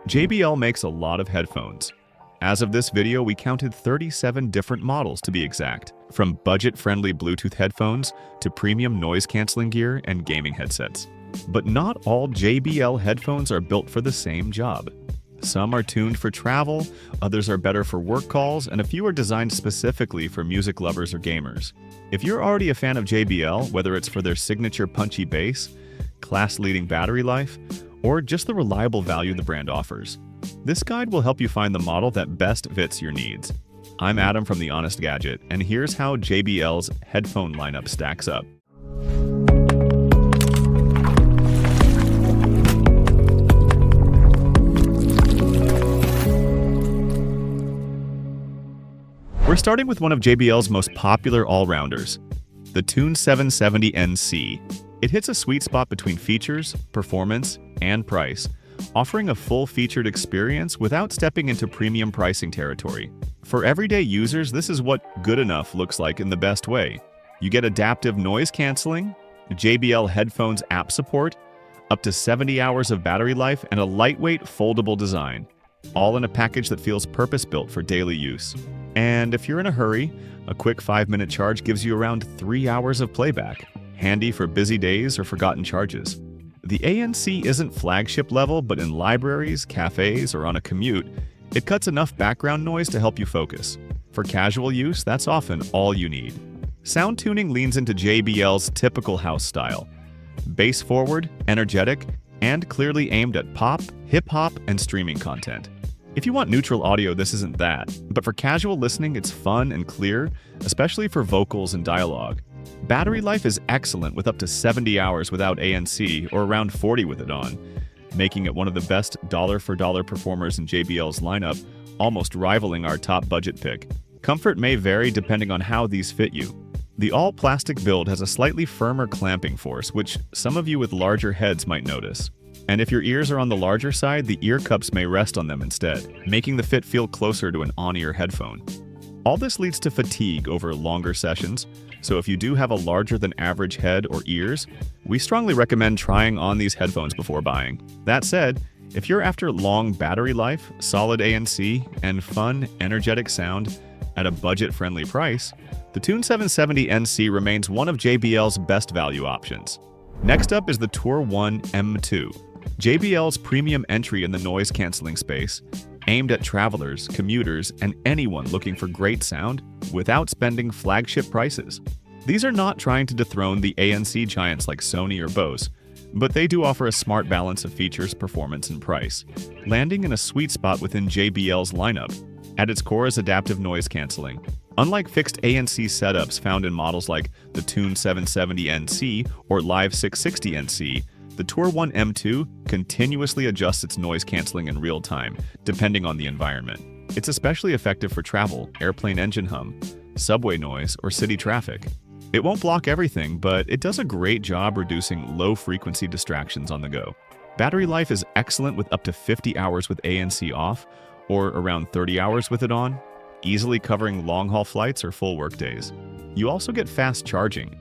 JBL makes a lot of headphones. As of this video, we counted 37 different models to be exact, from budget-friendly Bluetooth headphones to premium noise-canceling gear and gaming headsets. But not all JBL headphones are built for the same job. Some are tuned for travel, others are better for work calls, and a few are designed specifically for music lovers or gamers. If you're already a fan of JBL, whether it's for their signature punchy bass, class-leading battery life, or just the reliable value the brand offers, this guide will help you find the model that best fits your needs. I'm Adam from the Honest Gadget, and here's how JBL's headphone lineup stacks up. We're starting with one of JBL's most popular all-rounders, the Tune 770NC. It hits a sweet spot between features, performance, and price, offering a full-featured experience without stepping into premium pricing territory. For everyday users, this is what good enough looks like in the best way. You get adaptive noise canceling, JBL headphones app support, up to 70 hours of battery life, and a lightweight foldable design, all in a package that feels purpose-built for daily use. And if you're in a hurry, a quick 5-minute charge gives you around 3 hours of playback, handy for busy days or forgotten charges. The ANC isn't flagship level, but in libraries, cafes, or on a commute, it cuts enough background noise to help you focus. For casual use, that's often all you need. Sound tuning leans into JBL's typical house style. Bass forward, energetic, and clearly aimed at pop, hip-hop, and streaming content. If you want neutral audio, this isn't that, but for casual listening, it's fun and clear, especially for vocals and dialogue. Battery life is excellent with up to 70 hours without ANC or around 40 with it on, making it one of the best dollar-for-dollar performers in JBL's lineup, almost rivaling our top budget pick. Comfort may vary depending on how these fit you. The all-plastic build has a slightly firmer clamping force, which some of you with larger heads might notice. And if your ears are on the larger side, the ear cups may rest on them instead, making the fit feel closer to an on-ear headphone. All this leads to fatigue over longer sessions, so if you do have a larger than average head or ears, we strongly recommend trying on these headphones before buying. That said, if you're after long battery life, solid ANC, and fun, energetic sound at a budget-friendly price, the Tune 770NC remains one of JBL's best value options. Next up is the Tour 1 M2, JBL's premium entry in the noise-canceling space, aimed at travelers, commuters, and anyone looking for great sound without spending flagship prices. These are not trying to dethrone the ANC giants like Sony or Bose, but they do offer a smart balance of features, performance, and price, landing in a sweet spot within JBL's lineup. At its core is adaptive noise canceling. Unlike fixed ANC setups found in models like the Tune 770NC or Live 660NC, the Tour 1 M2 continuously adjusts its noise canceling in real time, depending on the environment. It's especially effective for travel, airplane engine hum, subway noise, or city traffic. It won't block everything, but it does a great job reducing low-frequency distractions on the go. Battery life is excellent with up to 50 hours with ANC off, or around 30 hours with it on, easily covering long-haul flights or full workdays. You also get fast charging.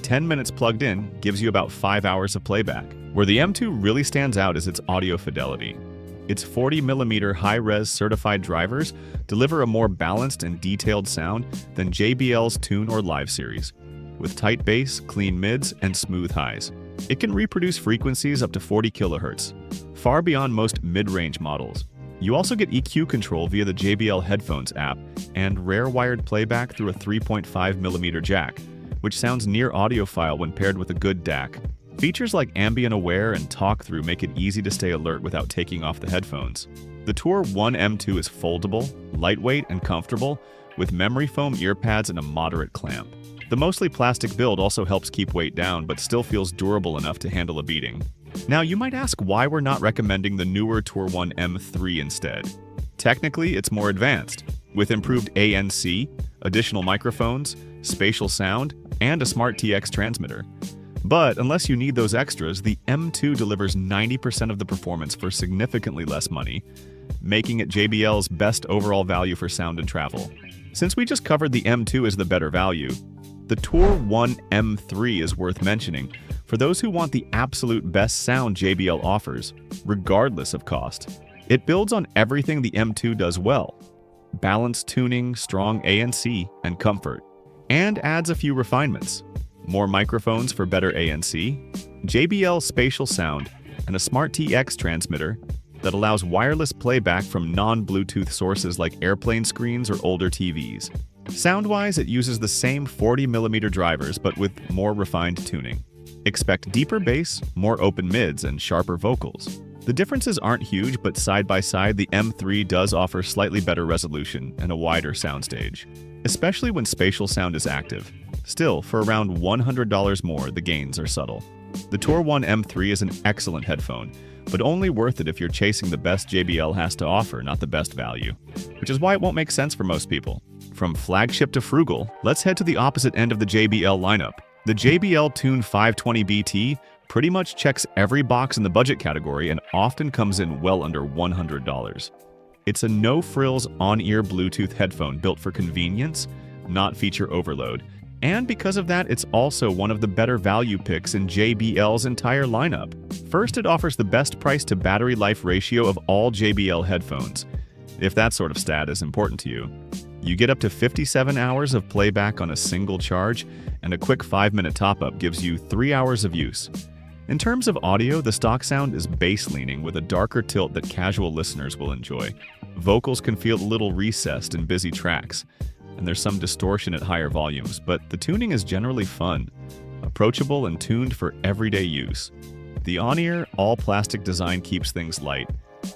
10 minutes plugged in gives you about 5 hours of playback. Where the M2 really stands out is its audio fidelity. Its 40mm high-res certified drivers deliver a more balanced and detailed sound than JBL's Tune or Live series, with tight bass, clean mids, and smooth highs. It can reproduce frequencies up to 40 kHz, far beyond most mid-range models. You also get EQ control via the JBL Headphones app and rare wired playback through a 3.5mm jack, which sounds near audiophile when paired with a good DAC. Features like ambient aware and talk through make it easy to stay alert without taking off the headphones. The Tour 1 M2 is foldable, lightweight, and comfortable, with memory foam ear pads and a moderate clamp. The mostly plastic build also helps keep weight down, but still feels durable enough to handle a beating. Now, you might ask why we're not recommending the newer Tour 1 M3 instead. Technically, it's more advanced, with improved ANC, additional microphones, spatial sound, and a smart TX transmitter. But unless you need those extras, the M2 delivers 90% of the performance for significantly less money, making it JBL's best overall value for sound and travel. Since we just covered the M2 as the better value, the Tour 1 M3 is worth mentioning for those who want the absolute best sound JBL offers, regardless of cost. It builds on everything the M2 does well: balanced tuning, strong ANC, and comfort, and adds a few refinements: more microphones for better ANC, JBL spatial sound, and a smart TX transmitter that allows wireless playback from non-Bluetooth sources like airplane screens or older TVs. Sound-wise, it uses the same 40mm drivers but with more refined tuning. Expect deeper bass, more open mids, and sharper vocals. The differences aren't huge, but side by side, the M3 does offer slightly better resolution and a wider soundstage, especially when spatial sound is active. Still, for around $100 more, the gains are subtle. The Tour 1 M3 is an excellent headphone, but only worth it if you're chasing the best JBL has to offer, not the best value, which is why it won't make sense for most people. From flagship to frugal, let's head to the opposite end of the JBL lineup. The JBL Tune 520 BT pretty much checks every box in the budget category and often comes in well under $100. It's a no-frills on-ear Bluetooth headphone built for convenience, not feature overload. And because of that, it's also one of the better value picks in JBL's entire lineup. First, it offers the best price to battery life ratio of all JBL headphones, if that sort of stat is important to you. You get up to 57 hours of playback on a single charge, and a quick 5-minute top-up gives you 3 hours of use. In terms of audio, the stock sound is bass-leaning with a darker tilt that casual listeners will enjoy. Vocals can feel a little recessed in busy tracks, and there's some distortion at higher volumes, but the tuning is generally fun, approachable, and tuned for everyday use. The on-ear, all-plastic design keeps things light,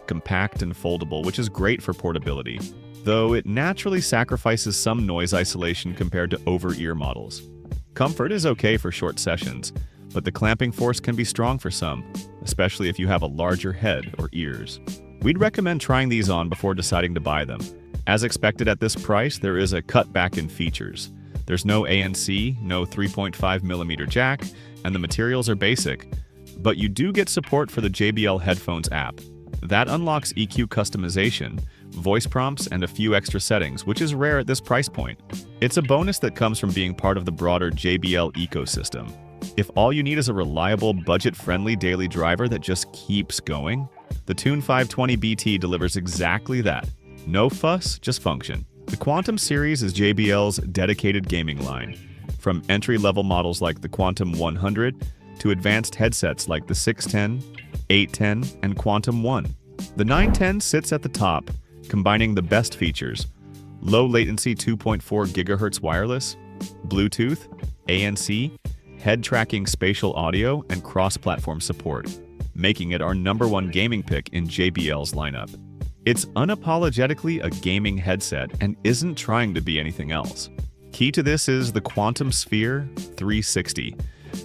compact, and foldable, which is great for portability, though it naturally sacrifices some noise isolation compared to over-ear models. Comfort is okay for short sessions, but the clamping force can be strong for some, especially if you have a larger head or ears. We'd recommend trying these on before deciding to buy them. As expected at this price, there is a cutback in features. There's no ANC, no 3.5mm jack, and the materials are basic. But you do get support for the JBL Headphones app. That unlocks EQ customization, voice prompts, and a few extra settings, which is rare at this price point. It's a bonus that comes from being part of the broader JBL ecosystem. If all you need is a reliable, budget-friendly daily driver that just keeps going, the Tune 520 BT delivers exactly that. No fuss, just function. The Quantum series is JBL's dedicated gaming line, from entry-level models like the Quantum 100 to advanced headsets like the 610, 810, and Quantum 1. The 910 sits at the top, combining the best features: low-latency 2.4 GHz wireless, Bluetooth, ANC, head-tracking spatial audio, and cross-platform support, making it our #1 gaming pick in JBL's lineup. It's unapologetically a gaming headset and isn't trying to be anything else. Key to this is the Quantum Sphere 360,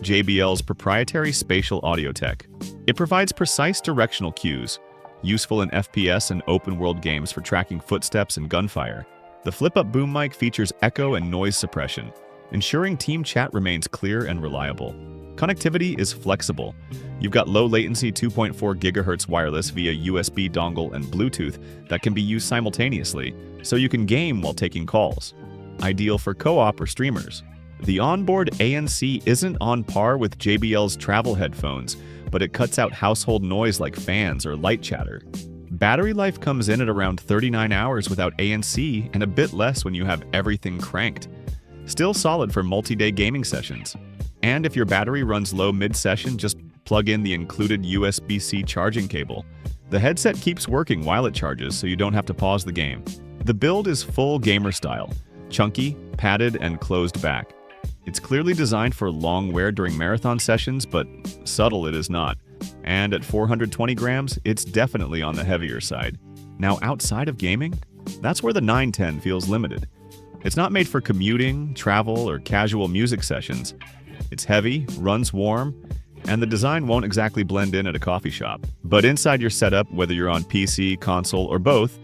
JBL's proprietary spatial audio tech. It provides precise directional cues, useful in FPS and open-world games for tracking footsteps and gunfire. The flip-up boom mic features echo and noise suppression, ensuring team chat remains clear and reliable. Connectivity is flexible. You've got low-latency 2.4 GHz wireless via USB dongle and Bluetooth that can be used simultaneously, so you can game while taking calls. Ideal for co-op or streamers. The onboard ANC isn't on par with JBL's travel headphones, but it cuts out household noise like fans or light chatter. Battery life comes in at around 39 hours without ANC and a bit less when you have everything cranked. Still solid for multi-day gaming sessions. And if your battery runs low mid-session, just plug in the included USB-C charging cable. The headset keeps working while it charges, so you don't have to pause the game. The build is full gamer style, chunky, padded, and closed back. It's clearly designed for long wear during marathon sessions, but subtle it is not. And at 420 grams, it's definitely on the heavier side. Now, outside of gaming, that's where the 910 feels limited. It's not made for commuting, travel, or casual music sessions. It's heavy, runs warm, and the design won't exactly blend in at a coffee shop. But inside your setup, whether you're on PC, console, or both,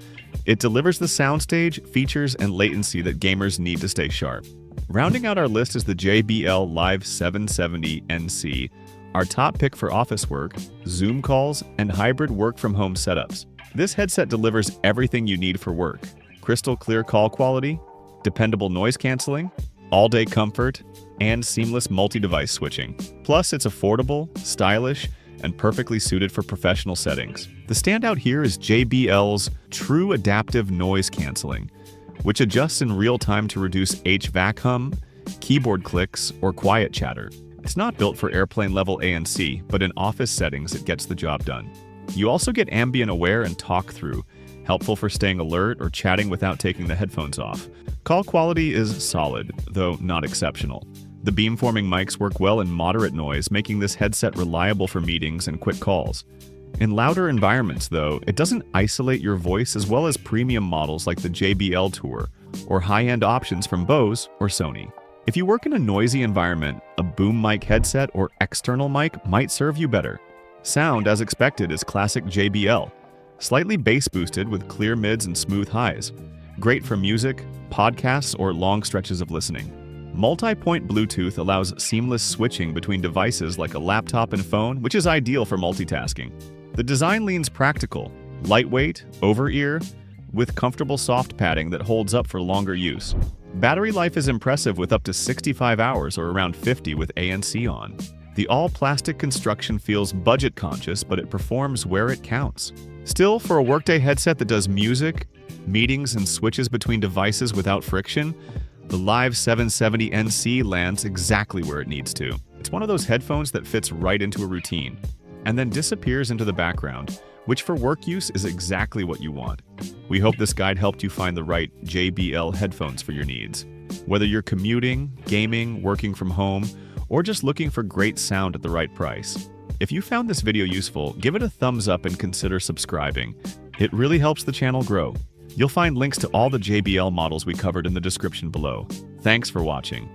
it delivers the soundstage, features, and latency that gamers need to stay sharp. Rounding out our list is the JBL Live 770 NC, our top pick for office work, Zoom calls, and hybrid work-from-home setups. This headset delivers everything you need for work: crystal clear call quality, dependable noise canceling, all-day comfort, and seamless multi-device switching. Plus, it's affordable, stylish, and perfectly suited for professional settings. The standout here is JBL's True Adaptive Noise Cancelling, which adjusts in real time to reduce HVAC hum, keyboard clicks, or quiet chatter. It's not built for airplane-level ANC, but in office settings it gets the job done. You also get ambient aware and talk through, helpful for staying alert or chatting without taking the headphones off. Call quality is solid, though not exceptional. The beamforming mics work well in moderate noise, making this headset reliable for meetings and quick calls. In louder environments, though, it doesn't isolate your voice as well as premium models like the JBL Tour or high-end options from Bose or Sony. If you work in a noisy environment, a boom mic headset or external mic might serve you better. Sound, as expected, is classic JBL, slightly bass-boosted with clear mids and smooth highs. Great for music, podcasts, or long stretches of listening. Multi-point Bluetooth allows seamless switching between devices like a laptop and phone, which is ideal for multitasking. The design leans practical, lightweight, over-ear, with comfortable soft padding that holds up for longer use. Battery life is impressive with up to 65 hours or around 50 with ANC on. The all-plastic construction feels budget-conscious, but it performs where it counts. Still, for a workday headset that does music, meetings, and switches between devices without friction, the Live 770NC lands exactly where it needs to. It's one of those headphones that fits right into a routine, and then disappears into the background, which for work use is exactly what you want. We hope this guide helped you find the right JBL headphones for your needs. Whether you're commuting, gaming, working from home, or just looking for great sound at the right price. If you found this video useful, give it a thumbs up and consider subscribing. It really helps the channel grow. You'll find links to all the JBL models we covered in the description below. Thanks for watching.